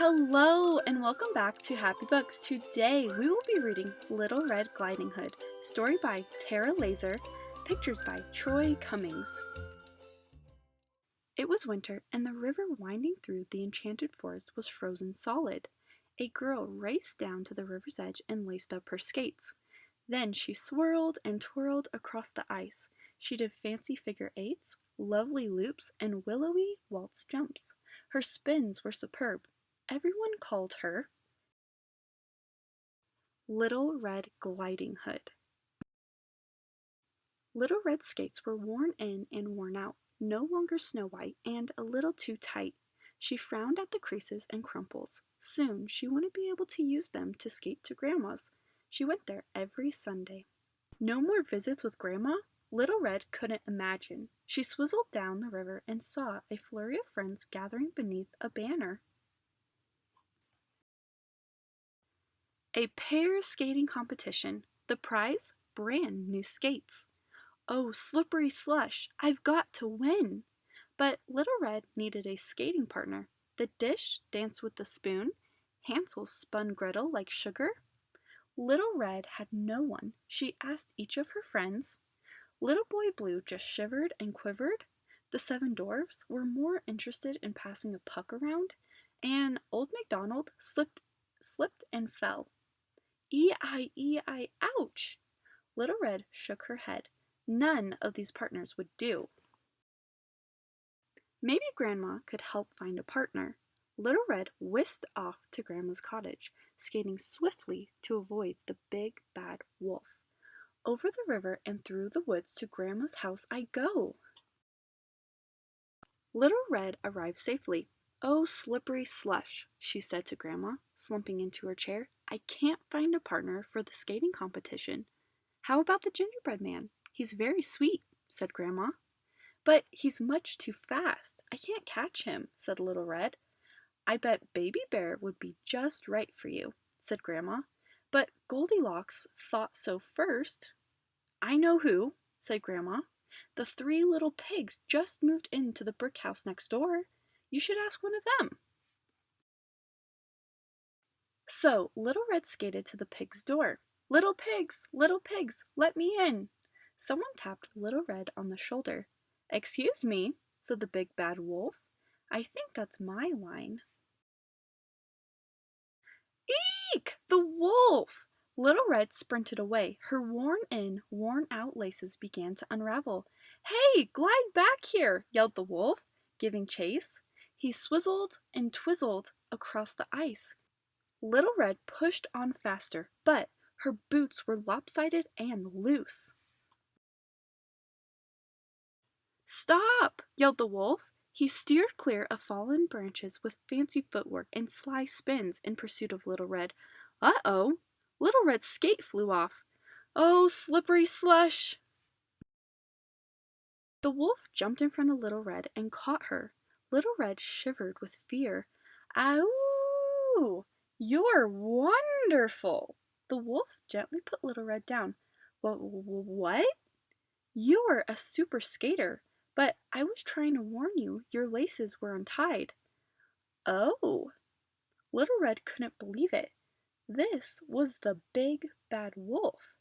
Hello and welcome back to Happy Books. Today we will be reading Little Red Gliding Hood, story by Tara Lazar, pictures by Troy Cummings. It was winter and the river winding through the enchanted forest was frozen solid. A girl raced down to the river's edge and laced up her skates. Then she swirled and twirled across the ice. She did fancy figure eights, lovely loops, and willowy waltz jumps. Her spins were superb. Everyone called her Little Red Gliding Hood. Little Red skates were worn in and worn out, no longer snow white and a little too tight. She frowned at the creases and crumples. Soon she wouldn't be able to use them to skate to Grandma's. She went there every Sunday. No more visits with Grandma? Little Red couldn't imagine. She swizzled down the river and saw a flurry of friends gathering beneath a banner. A pair skating competition. The prize? Brand new skates. Oh, slippery slush, I've got to win. But Little Red needed a skating partner. The dish danced with the spoon. Hansel spun Gretel like sugar. Little Red had no one. She asked each of her friends. Little Boy Blue just shivered and quivered. The 7 dwarfs were more interested in passing a puck around. And Old MacDonald slipped and fell. E-I, ouch! Little Red shook her head. None of these partners would do. Maybe Grandma could help find a partner. Little Red whisked off to Grandma's cottage, skating swiftly to avoid the big bad wolf. Over the river and through the woods to Grandma's house I go. Little Red arrived safely. Oh, slippery slush, she said to Grandma, slumping into her chair. I can't find a partner for the skating competition. How about the gingerbread man? He's very sweet, said Grandma. But he's much too fast. I can't catch him, said Little Red. I bet Baby Bear would be just right for you, said Grandma. But Goldilocks thought so first. I know who, said Grandma. The 3 little pigs just moved into the brick house next door. You should ask one of them. So Little Red skated to the pig's door. Little pigs, let me in. Someone tapped Little Red on the shoulder. Excuse me, said the big bad wolf. I think that's my line. Eek! The wolf! Little Red sprinted away. Her worn-in, worn-out laces began to unravel. Hey, glide back here, yelled the wolf, giving chase. He swizzled and twizzled across the ice. Little Red pushed on faster, but her boots were lopsided and loose. Stop! Yelled the wolf. He steered clear of fallen branches with fancy footwork and sly spins in pursuit of Little Red. Uh-oh! Little Red's skate flew off. Oh, slippery slush! The wolf jumped in front of Little Red and caught her. Little Red shivered with fear. Ow! You're wonderful! The wolf gently put Little Red down. What? You're a super skater, but I was trying to warn you your laces were untied. Oh! Little Red couldn't believe it. This was the big bad wolf.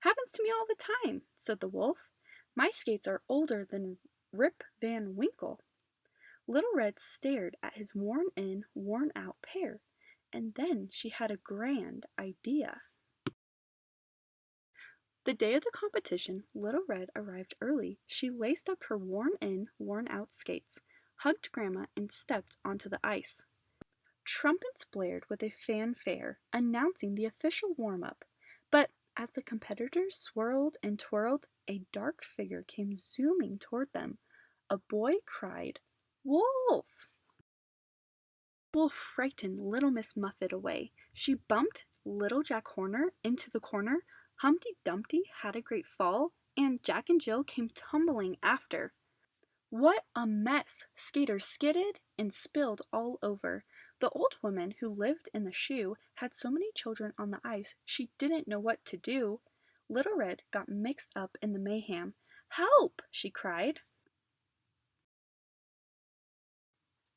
Happens to me all the time, said the wolf. My skates are older than Rip Van Winkle. Little Red stared at his worn-in, worn-out pair, and then she had a grand idea. The day of the competition, Little Red arrived early. She laced up her worn-in, worn-out skates, hugged Grandma, and stepped onto the ice. Trumpets blared with a fanfare, announcing the official warm-up. But as the competitors swirled and twirled, a dark figure came zooming toward them. A boy cried, "Wolf!" Wolf frightened little Miss Muffet away. She bumped little Jack Horner into the corner. Humpty Dumpty had a great fall, and Jack and Jill came tumbling after. What a mess! Skaters skidded and spilled all over. The old woman who lived in the shoe had so many children on the ice she didn't know what to do. Little Red got mixed up in the mayhem. Help! She cried.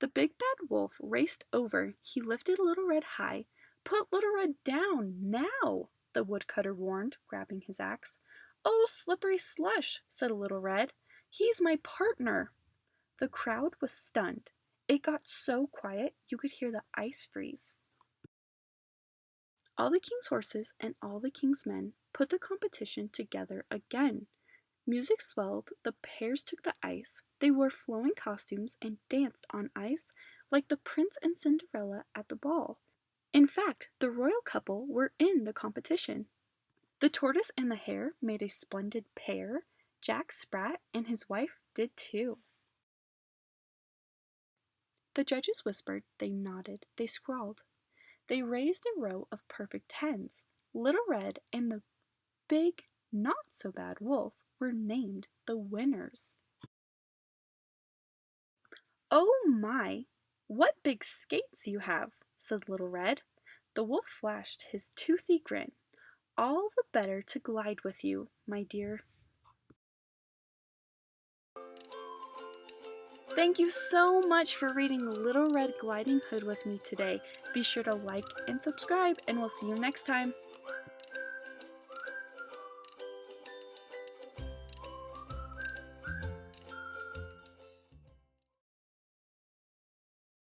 The big bad wolf raced over. He lifted Little Red high. Put Little Red down, now, the woodcutter warned, grabbing his axe. Oh, slippery slush, said Little Red. He's my partner. The crowd was stunned. It got so quiet you could hear the ice freeze. All the king's horses and all the king's men put the competition together again. Music swelled, the pairs took the ice, they wore flowing costumes and danced on ice like the prince and Cinderella at the ball. In fact, the royal couple were in the competition. The tortoise and the hare made a splendid pair. Jack Sprat and his wife did too. The judges whispered, they nodded, they scrawled. They raised a row of perfect tens. Little Red and the big, not-so-bad wolf were named the winners. Oh my, what big skates you have, said Little Red. The wolf flashed his toothy grin. All the better to glide with you, my dear. Thank you so much for reading Little Red Gliding Hood with me today. Be sure to like and subscribe, and we'll see you next time.